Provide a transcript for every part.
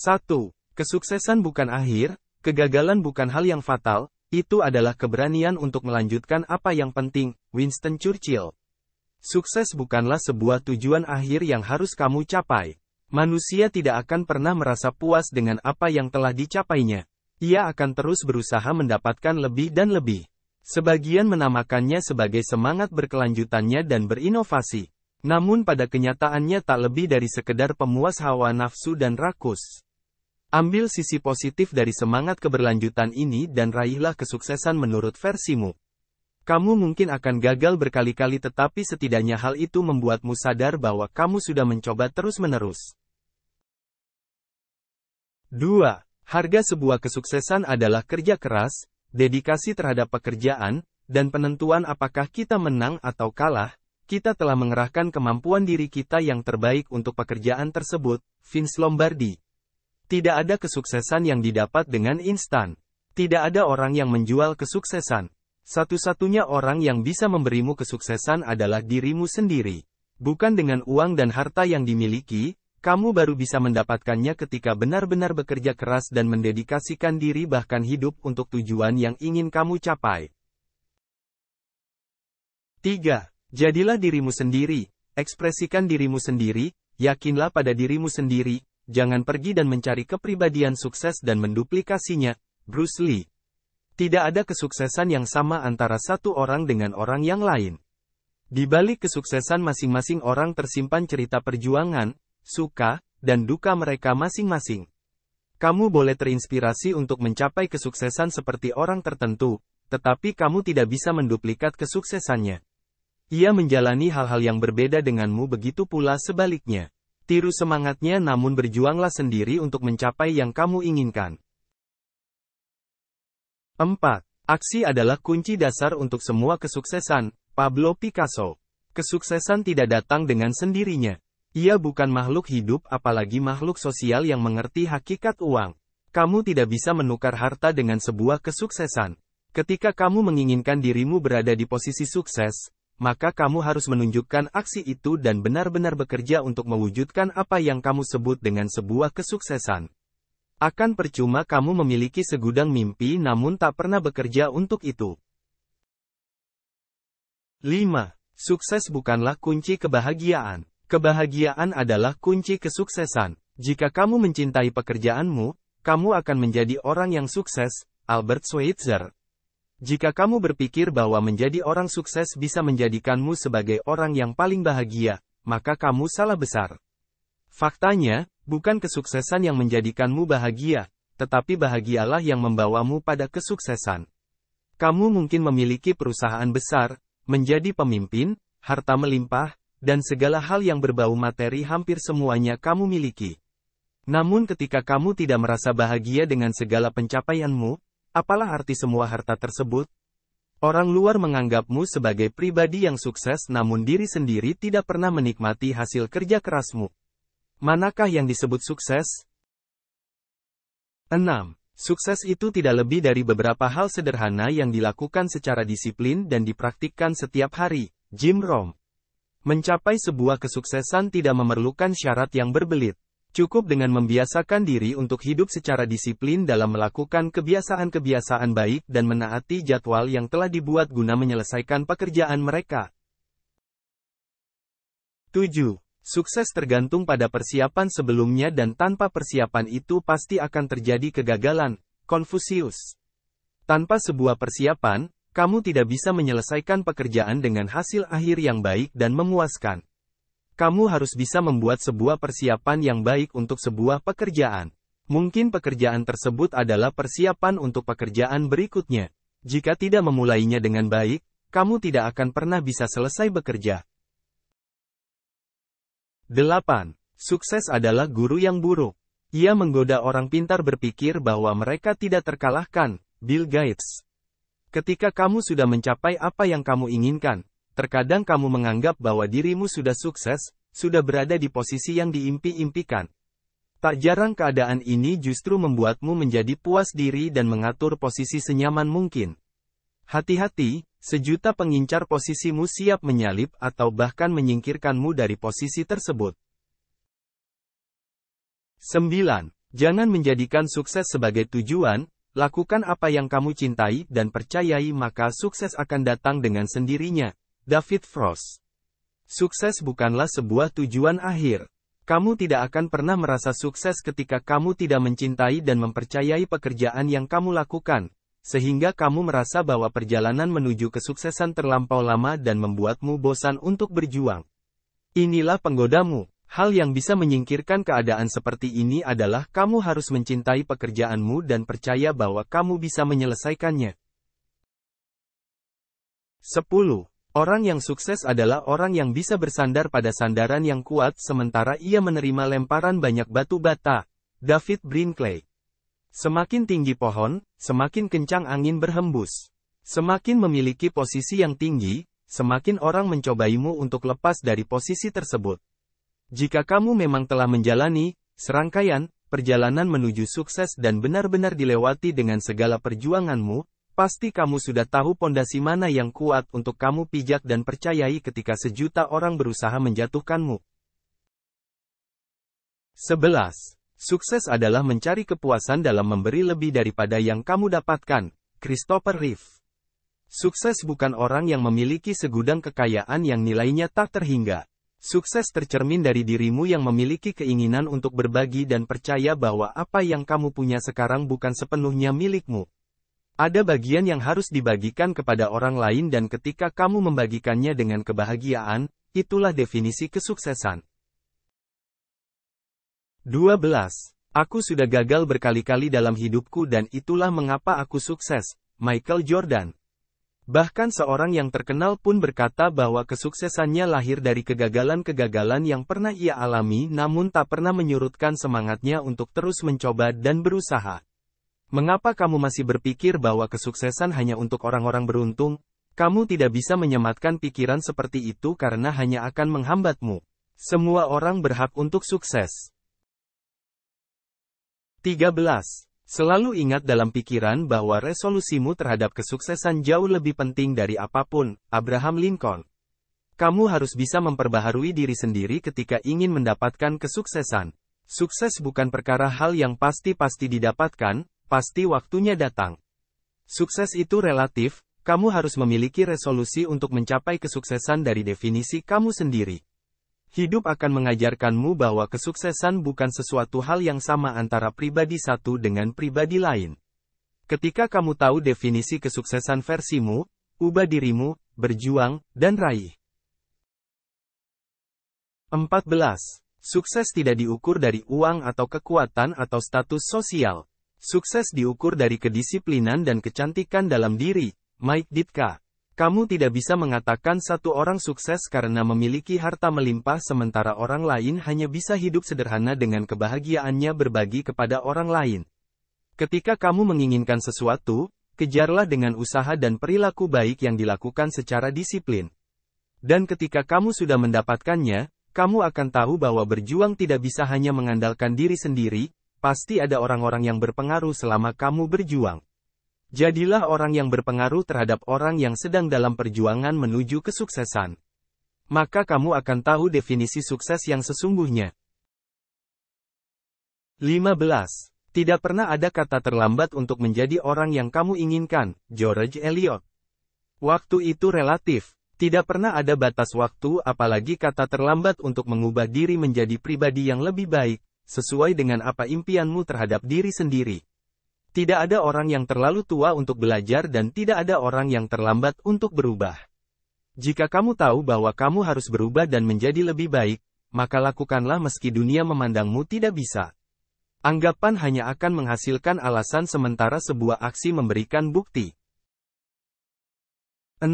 1. Kesuksesan bukan akhir, kegagalan bukan hal yang fatal, itu adalah keberanian untuk melanjutkan apa yang penting. Winston Churchill. Sukses bukanlah sebuah tujuan akhir yang harus kamu capai. Manusia tidak akan pernah merasa puas dengan apa yang telah dicapainya. Ia akan terus berusaha mendapatkan lebih dan lebih. Sebagian menamakannya sebagai semangat berkelanjutannya dan berinovasi. Namun pada kenyataannya tak lebih dari sekedar pemuas hawa nafsu dan rakus. Ambil sisi positif dari semangat keberlanjutan ini dan raihlah kesuksesan menurut versimu. Kamu mungkin akan gagal berkali-kali tetapi setidaknya hal itu membuatmu sadar bahwa kamu sudah mencoba terus-menerus. 2. Harga sebuah kesuksesan adalah kerja keras, dedikasi terhadap pekerjaan, dan penentuan apakah kita menang atau kalah. Kita telah mengerahkan kemampuan diri kita yang terbaik untuk pekerjaan tersebut. Vince Lombardi. Tidak ada kesuksesan yang didapat dengan instan. Tidak ada orang yang menjual kesuksesan. Satu-satunya orang yang bisa memberimu kesuksesan adalah dirimu sendiri. Bukan dengan uang dan harta yang dimiliki, kamu baru bisa mendapatkannya ketika benar-benar bekerja keras dan mendedikasikan diri bahkan hidup untuk tujuan yang ingin kamu capai. 3. Jadilah dirimu sendiri, ekspresikan dirimu sendiri, yakinlah pada dirimu sendiri, jangan pergi dan mencari kepribadian sukses dan menduplikasinya. Bruce Lee. Tidak ada kesuksesan yang sama antara satu orang dengan orang yang lain. Di balik kesuksesan masing-masing orang tersimpan cerita perjuangan, suka, dan duka mereka masing-masing. Kamu boleh terinspirasi untuk mencapai kesuksesan seperti orang tertentu, tetapi kamu tidak bisa menduplikat kesuksesannya. Ia menjalani hal-hal yang berbeda denganmu, begitu pula sebaliknya. Tiru semangatnya namun berjuanglah sendiri untuk mencapai yang kamu inginkan. 4. Aksi adalah kunci dasar untuk semua kesuksesan. Pablo Picasso. Kesuksesan tidak datang dengan sendirinya. Ia bukan makhluk hidup apalagi makhluk sosial yang mengerti hakikat uang. Kamu tidak bisa menukar harta dengan sebuah kesuksesan. Ketika kamu menginginkan dirimu berada di posisi sukses, maka kamu harus menunjukkan aksi itu dan benar-benar bekerja untuk mewujudkan apa yang kamu sebut dengan sebuah kesuksesan. Akan percuma kamu memiliki segudang mimpi namun tak pernah bekerja untuk itu. 5. Sukses bukanlah kunci kebahagiaan. Kebahagiaan adalah kunci kesuksesan. Jika kamu mencintai pekerjaanmu, kamu akan menjadi orang yang sukses. Albert Schweitzer. Jika kamu berpikir bahwa menjadi orang sukses bisa menjadikanmu sebagai orang yang paling bahagia, maka kamu salah besar. Faktanya, bukan kesuksesan yang menjadikanmu bahagia, tetapi bahagialah yang membawamu pada kesuksesan. Kamu mungkin memiliki perusahaan besar, menjadi pemimpin, harta melimpah, dan segala hal yang berbau materi hampir semuanya kamu miliki. Namun ketika kamu tidak merasa bahagia dengan segala pencapaianmu, apalah arti semua harta tersebut? Orang luar menganggapmu sebagai pribadi yang sukses namun diri sendiri tidak pernah menikmati hasil kerja kerasmu. Manakah yang disebut sukses? 6. Sukses itu tidak lebih dari beberapa hal sederhana yang dilakukan secara disiplin dan dipraktikkan setiap hari. Jim Rohn. Mencapai sebuah kesuksesan tidak memerlukan syarat yang berbelit. Cukup dengan membiasakan diri untuk hidup secara disiplin dalam melakukan kebiasaan-kebiasaan baik dan menaati jadwal yang telah dibuat guna menyelesaikan pekerjaan mereka. 7. Sukses tergantung pada persiapan sebelumnya dan tanpa persiapan itu pasti akan terjadi kegagalan. Confucius. Tanpa sebuah persiapan, kamu tidak bisa menyelesaikan pekerjaan dengan hasil akhir yang baik dan memuaskan. Kamu harus bisa membuat sebuah persiapan yang baik untuk sebuah pekerjaan. Mungkin pekerjaan tersebut adalah persiapan untuk pekerjaan berikutnya. Jika tidak memulainya dengan baik, kamu tidak akan pernah bisa selesai bekerja. 8. Sukses adalah guru yang buruk. Ia menggoda orang pintar berpikir bahwa mereka tidak terkalahkan. Bill Gates. Ketika kamu sudah mencapai apa yang kamu inginkan, terkadang kamu menganggap bahwa dirimu sudah sukses, sudah berada di posisi yang diimpi-impikan. Tak jarang keadaan ini justru membuatmu menjadi puas diri dan mengatur posisi senyaman mungkin. Hati-hati, sejuta pengincar posisimu siap menyalip atau bahkan menyingkirkanmu dari posisi tersebut. 9. Jangan menjadikan sukses sebagai tujuan, lakukan apa yang kamu cintai dan percayai maka sukses akan datang dengan sendirinya. David Frost. Sukses bukanlah sebuah tujuan akhir. Kamu tidak akan pernah merasa sukses ketika kamu tidak mencintai dan mempercayai pekerjaan yang kamu lakukan, sehingga kamu merasa bahwa perjalanan menuju kesuksesan terlampau lama dan membuatmu bosan untuk berjuang. Inilah penggodamu. Hal yang bisa menyingkirkan keadaan seperti ini adalah kamu harus mencintai pekerjaanmu dan percaya bahwa kamu bisa menyelesaikannya. 10. Orang yang sukses adalah orang yang bisa bersandar pada sandaran yang kuat sementara ia menerima lemparan banyak batu bata. David Brinkley. Semakin tinggi pohon, semakin kencang angin berhembus. Semakin memiliki posisi yang tinggi, semakin orang mencobaimu untuk lepas dari posisi tersebut. Jika kamu memang telah menjalani serangkaian perjalanan menuju sukses dan benar-benar dilewati dengan segala perjuanganmu, pasti kamu sudah tahu pondasi mana yang kuat untuk kamu pijak dan percayai ketika sejuta orang berusaha menjatuhkanmu. 11. Sukses adalah mencari kepuasan dalam memberi lebih daripada yang kamu dapatkan. Christopher Reeve. Sukses bukan orang yang memiliki segudang kekayaan yang nilainya tak terhingga. Sukses tercermin dari dirimu yang memiliki keinginan untuk berbagi dan percaya bahwa apa yang kamu punya sekarang bukan sepenuhnya milikmu. Ada bagian yang harus dibagikan kepada orang lain dan ketika kamu membagikannya dengan kebahagiaan, itulah definisi kesuksesan. 12. Aku sudah gagal berkali-kali dalam hidupku dan itulah mengapa aku sukses. Michael Jordan. Bahkan seorang yang terkenal pun berkata bahwa kesuksesannya lahir dari kegagalan-kegagalan yang pernah ia alami namun tak pernah menyurutkan semangatnya untuk terus mencoba dan berusaha. Mengapa kamu masih berpikir bahwa kesuksesan hanya untuk orang-orang beruntung? Kamu tidak bisa menyematkan pikiran seperti itu karena hanya akan menghambatmu. Semua orang berhak untuk sukses. 13. Selalu ingat dalam pikiran bahwa resolusimu terhadap kesuksesan jauh lebih penting dari apapun. Abraham Lincoln. Kamu harus bisa memperbaharui diri sendiri ketika ingin mendapatkan kesuksesan. Sukses bukan perkara hal yang pasti didapatkan, pasti waktunya datang. Sukses itu relatif, kamu harus memiliki resolusi untuk mencapai kesuksesan dari definisi kamu sendiri. Hidup akan mengajarkanmu bahwa kesuksesan bukan sesuatu hal yang sama antara pribadi satu dengan pribadi lain. Ketika kamu tahu definisi kesuksesan versimu, ubah dirimu, berjuang, dan raih. 14. Sukses tidak diukur dari uang atau kekuatan atau status sosial. Sukses diukur dari kedisiplinan dan kecantikan dalam diri. Mike Ditka. Kamu tidak bisa mengatakan satu orang sukses karena memiliki harta melimpah sementara orang lain hanya bisa hidup sederhana dengan kebahagiaannya berbagi kepada orang lain. Ketika kamu menginginkan sesuatu, kejarlah dengan usaha dan perilaku baik yang dilakukan secara disiplin. Dan ketika kamu sudah mendapatkannya, kamu akan tahu bahwa berjuang tidak bisa hanya mengandalkan diri sendiri, pasti ada orang-orang yang berpengaruh selama kamu berjuang. Jadilah orang yang berpengaruh terhadap orang yang sedang dalam perjuangan menuju kesuksesan. Maka kamu akan tahu definisi sukses yang sesungguhnya. 15. Tidak pernah ada kata terlambat untuk menjadi orang yang kamu inginkan. George Eliot. Waktu itu relatif. Tidak pernah ada batas waktu apalagi kata terlambat untuk mengubah diri menjadi pribadi yang lebih baik, sesuai dengan apa impianmu terhadap diri sendiri. Tidak ada orang yang terlalu tua untuk belajar dan tidak ada orang yang terlambat untuk berubah. Jika kamu tahu bahwa kamu harus berubah dan menjadi lebih baik, maka lakukanlah meski dunia memandangmu tidak bisa. Anggapan hanya akan menghasilkan alasan sementara sebuah aksi memberikan bukti. 16.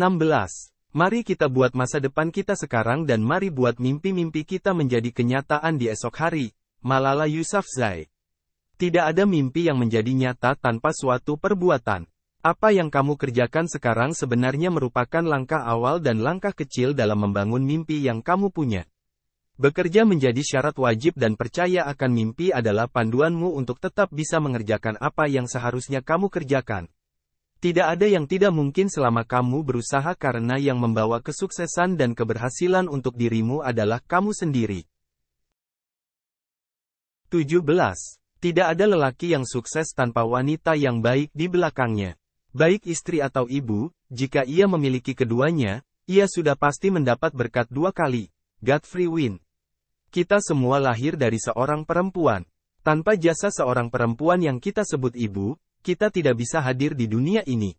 Mari kita buat masa depan kita sekarang dan mari buat mimpi-mimpi kita menjadi kenyataan di esok hari. Malala Yousafzai. Tidak ada mimpi yang menjadi nyata tanpa suatu perbuatan. Apa yang kamu kerjakan sekarang sebenarnya merupakan langkah awal dan langkah kecil dalam membangun mimpi yang kamu punya. Bekerja menjadi syarat wajib dan percaya akan mimpi adalah panduanmu untuk tetap bisa mengerjakan apa yang seharusnya kamu kerjakan. Tidak ada yang tidak mungkin selama kamu berusaha karena yang membawa kesuksesan dan keberhasilan untuk dirimu adalah kamu sendiri. 17. Tidak ada lelaki yang sukses tanpa wanita yang baik di belakangnya. Baik istri atau ibu, jika ia memiliki keduanya, ia sudah pasti mendapat berkat dua kali. Godfrey Win. Kita semua lahir dari seorang perempuan. Tanpa jasa seorang perempuan yang kita sebut ibu, kita tidak bisa hadir di dunia ini.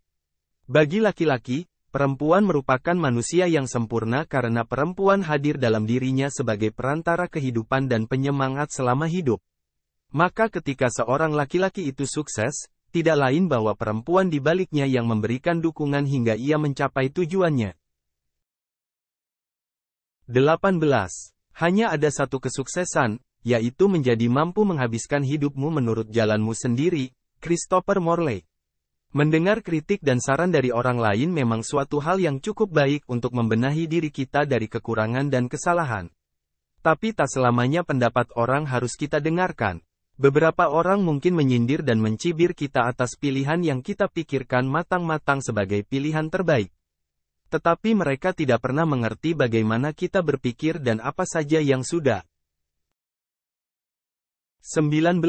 Bagi laki-laki, perempuan merupakan manusia yang sempurna karena perempuan hadir dalam dirinya sebagai perantara kehidupan dan penyemangat selama hidup. Maka ketika seorang laki-laki itu sukses, tidak lain bahwa perempuan di baliknya yang memberikan dukungan hingga ia mencapai tujuannya. 18. Hanya ada satu kesuksesan, yaitu menjadi mampu menghabiskan hidupmu menurut jalanmu sendiri. Christopher Morley. Mendengar kritik dan saran dari orang lain memang suatu hal yang cukup baik untuk membenahi diri kita dari kekurangan dan kesalahan. Tapi tak selamanya pendapat orang harus kita dengarkan. Beberapa orang mungkin menyindir dan mencibir kita atas pilihan yang kita pikirkan matang-matang sebagai pilihan terbaik. Tetapi mereka tidak pernah mengerti bagaimana kita berpikir dan apa saja yang sudah. 19.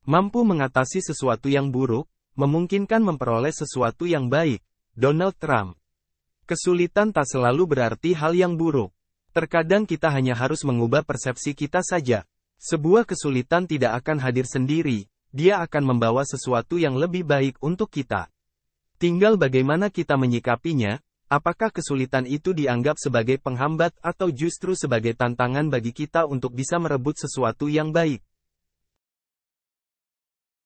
Mampu mengatasi sesuatu yang buruk, memungkinkan memperoleh sesuatu yang baik. Donald Trump. Kesulitan tak selalu berarti hal yang buruk. Terkadang kita hanya harus mengubah persepsi kita saja. Sebuah kesulitan tidak akan hadir sendiri, dia akan membawa sesuatu yang lebih baik untuk kita. Tinggal bagaimana kita menyikapinya, apakah kesulitan itu dianggap sebagai penghambat atau justru sebagai tantangan bagi kita untuk bisa merebut sesuatu yang baik.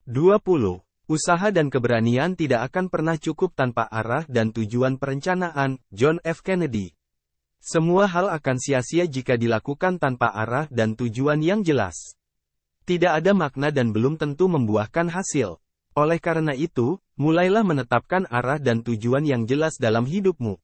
20. Usaha dan keberanian tidak akan pernah cukup tanpa arah dan tujuan perencanaan. John F. Kennedy. Semua hal akan sia-sia jika dilakukan tanpa arah dan tujuan yang jelas. Tidak ada makna dan belum tentu membuahkan hasil. Oleh karena itu, mulailah menetapkan arah dan tujuan yang jelas dalam hidupmu.